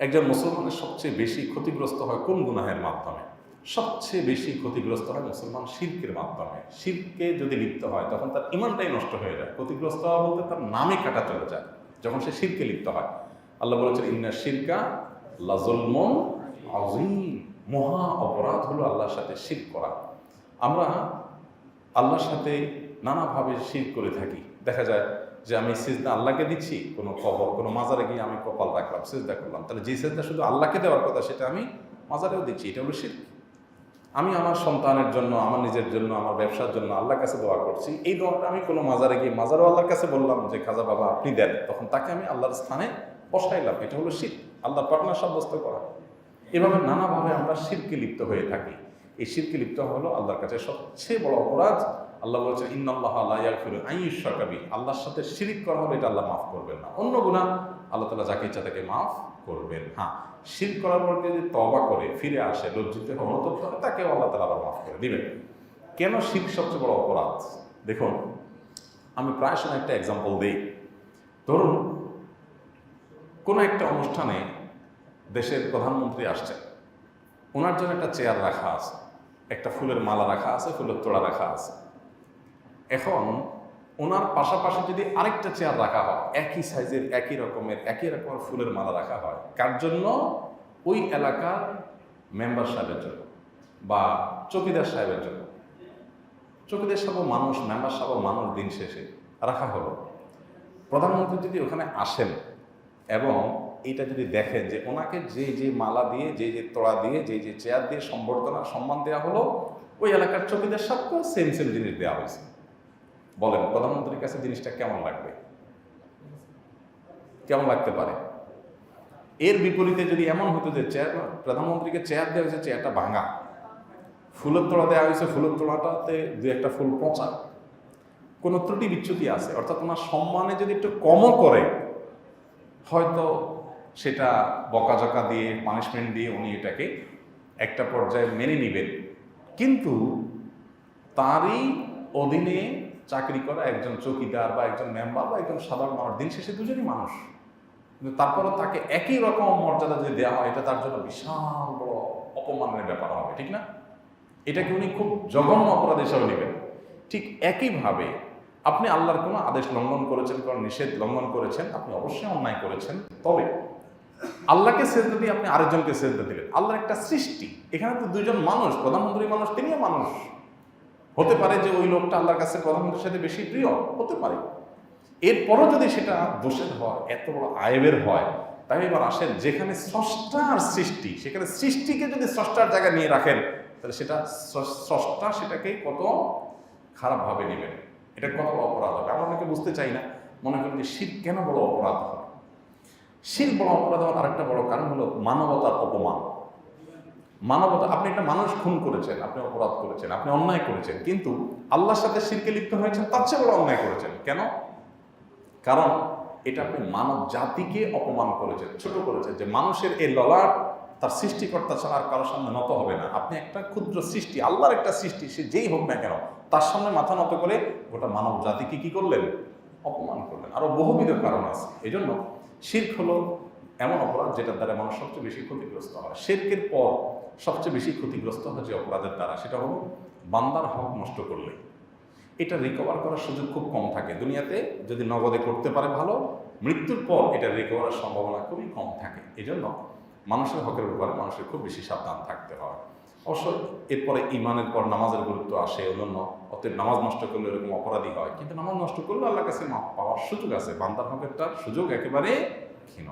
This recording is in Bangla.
একজন মুসলমানের সবচেয়ে বেশি ক্ষতিগ্রস্ত হয় কোন গুনাহের মাধ্যমে? সবচেয়ে বেশি ক্ষতিগ্রস্ত হয় মুসলমান শিরকের মাধ্যমে। শিরকে যদি লিপ্ত হয় তখন তার ইমানটাই নষ্ট হয়ে যায়। ক্ষতিগ্রস্ত হওয়া বলতে তার নামে কাটা চলে যায় যখন সে শিরকে লিপ্ত হয়। আল্লাহ বলেছেন ইন্না শিরকা লাযুলমুন আযীম, মহা অপরাধ হলো আল্লাহর সাথে শিরক করা। আমরা আল্লাহর সাথে নানাভাবে শিরক করে থাকি। দেখা যায় যে আমি সিজদা আল্লাহকে দিচ্ছি, কোনো কবর কোনো মাজারে গিয়ে আমি কপাল রাখলাম, সিজদা করলাম, তাহলে যে সিজদা শুধু আল্লাহকে দেওয়ার কথা সেটা আমি মাজারেও দিচ্ছি, এটা হলো শিরক। আমি আমার সন্তানের জন্য, আমার নিজের জন্য, আমার ব্যবসার জন্য আল্লাহর কাছে দোয়া করছি, এই দোয়াটা আমি কোনো মাজারে গিয়ে মাজারও আল্লাহর কাছে বললাম যে খাজা বাবা আপনি দেন, তখন তাকে আমি আল্লাহর স্থানে বসাইলাম, এটা হলো শিরক, আল্লাহ পার্টনার সাব্যস্ত করা। এভাবে নানাভাবে আমরা শিরকে লিপ্ত হয়ে থাকি। এই শিরকে লিপ্ত হলো আল্লাহর কাছে সবচেয়ে বড় অপরাধ। আল্লাহ বলছেন ইন্নাল্লাহা লা ইয়াগফিরু আন ইউশরাকা বিহি, আল্লাহর সাথে শিরক করা হলে এটা আল্লাহ মাফ করবেন না। অন্য গুনাহ আল্লাহ তাআলা যাকে ইচ্ছা তাকে মাফ করবেন। হ্যাঁ, শিরক করার পর যদি তওবা করে ফিরে আসে, লজ্জিত হয়, অনুতপ্ত হয়, তাকেও আল্লাহ তাআলা আবার মাফ করে দিবেন। কেন শিরক সবচেয়ে বড় অপরাধ? দেখুন, আমি প্রায় সময় একটা এক্সাম্পল দিই। ধরুন কোনো একটা অনুষ্ঠানে দেশের প্রধানমন্ত্রী আসছেন, ওনার জন্য একটা চেয়ার রাখা আছে, একটা ফুলের মালা রাখা আছে, ফুলের তোড়া রাখা আছে। এখন ওনার পাশাপাশি যদি আরেকটা চেয়ার রাখা হয়, একই সাইজের, একই রকমের ফুলের মালা রাখা হয়, কার জন্য? ওই এলাকার মেম্বার সাহেবের জন্য বা চৌকিদার সাহেবের জন্য। চৌকিদার সাহেব মানুষ, মেম্বার সাহেব মানুষ, দিন শেষে রাখা হলো। প্রধানমন্ত্রী যদি ওখানে আসেন এবং এটা যদি দেখেন যে ওনাকে যে যে মালা দিয়ে, যে যে তোড়া দিয়ে, যে যে চেয়ার দিয়ে সম্বর্ধনা সম্মান দেওয়া হলো, ওই এলাকার চৌকিদার সাহেবকেও সেম সেম জিনিস দেওয়া হয়েছে, বলেন প্রধানমন্ত্রীর কাছে জিনিসটা কেমন লাগবে? কেমন লাগতে পারে? এর বিপরীতে যদি এমন হতো যে প্রধানমন্ত্রীকে চেয়ার দেওয়া হয়েছে, চেয়ারটা ভাঙা, ফুলের তোড়া দেওয়া হয়েছে, ফুলের তোড়াটাতে দু একটা ফুল পচা, কোনো ত্রুটি বিচ্যুতি আছে, অর্থাৎ ওনার সম্মানে যদি একটু কমও করে, হয়তো সেটা বকাঝকা দিয়ে, পানিশমেন্ট দিয়ে উনি এটাকে একটা পর্যায়ে মেনে নেবেন। কিন্তু তারই অধীনে চাকরি করা একজন চৌকিদার বা একজন মেম্বার বা একজন সাধারণ মানুষ, দিন শেষে দুজনই মানুষ, কিন্তু তারপরও তাকে একই রকম মর্যাদা যদি দেওয়া হয়, এটা তার জন্য বিশাল বড় অপমানের ব্যাপার হবে, ঠিক না? এটাকে উনি খুব জঘন্য অপরাধ হিসাবে নেবেন। ঠিক একইভাবে আপনি আল্লাহর কোনো আদেশ লঙ্ঘন করেছেন, কোনো নিষেধ লঙ্ঘন করেছেন, আপনি অবশ্যই অন্যায় করেছেন। তবে আল্লাহকে সেজদা দিয়ে আপনি আরেকজনকে সেজদা দিলেন, আল্লাহর একটা সৃষ্টি, এখানে তো দুজন মানুষ, প্রধানমন্ত্রী মানুষ, তিনিও মানুষ। হতে পারে যে ওই লোকটা আল্লাহর কাছে প্রধানমন্ত্রীর সাথে বেশি প্রিয়, হতে পারে। এরপরও যদি সেটা দোষের হয়, এত বড় আয়েবের হয়, তাই এবার আসেন যেখানে স্রষ্টার সৃষ্টি, সেখানে সৃষ্টিকে যদি স্রষ্টার জায়গায় নিয়ে রাখেন, তাহলে সেটা স্রষ্টা সেটাকে কত খারাপভাবে নেবেন, এটা কত বড় অপরাধ হবে। আমরা অনেকে বুঝতে চাই না, মনে করেন যে শিরক কেন বড় অপরাধ হয়। শিরক বড় অপরাধ হওয়ার আরেকটা বড় কারণ হলো মানবতার অপমান। মানবতা, আপনি একটা মানুষ খুন করেছেন, আপনি অপরাধ করেছেন, আপনি অন্যায় করেছেন, কিন্তু আল্লাহর সাথে শিরকে লিপ্ত হয়েছেন, তার চেয়ে বড় অন্যায় করেছেন। কেন? কারণ এটা আপনি মানব জাতিকে অপমান করেছেন, ছোট করেছেন, যে মানুষের এই ললাট তার সৃষ্টিকর্তা ছাড়া আর কারোর সামনে নত হবে না। আপনি একটা ক্ষুদ্র সৃষ্টি, আল্লাহর একটা সৃষ্টি, সে যেই হোক না কেন, তার সামনে মাথা নত করে গোটা মানব জাতিকে কি করলেন? অপমান করলেন। আরো বহুবিধ কারণ আছে। এই জন্য শিরক হলো এমন অপরাধ যেটার দ্বারা মানুষ সবচেয়ে বেশি ক্ষতিগ্রস্ত হয়। শিরকের পর সবচেয়ে বেশি ক্ষতিগ্রস্ত হয় যে অপরাধের দ্বারা, সেটা হলো বান্দার হক নষ্ট করলে। এটা রিকভার করার সুযোগ খুব কম থাকে দুনিয়াতে। যদি নগদে করতে পারে ভালো, মৃত্যুর পর এটা রিকভারের সম্ভাবনা খুবই কম থাকে। এই জন্য মানুষের হকের ব্যাপারে মানুষের খুব বেশি সাবধান থাকতে হয়। অবশ্য এরপরে ইমানের পর নামাজের গুরুত্ব আসে, অন্যান্য। অতএব নামাজ নষ্ট করলে এরকম অপরাধী হয়, কিন্তু নামাজ নষ্ট করলে আল্লাহর কাছে মাফ পাওয়ার সুযোগ আছে। বান্দার হকের তার সুযোগ একেবারে ক্ষীণ।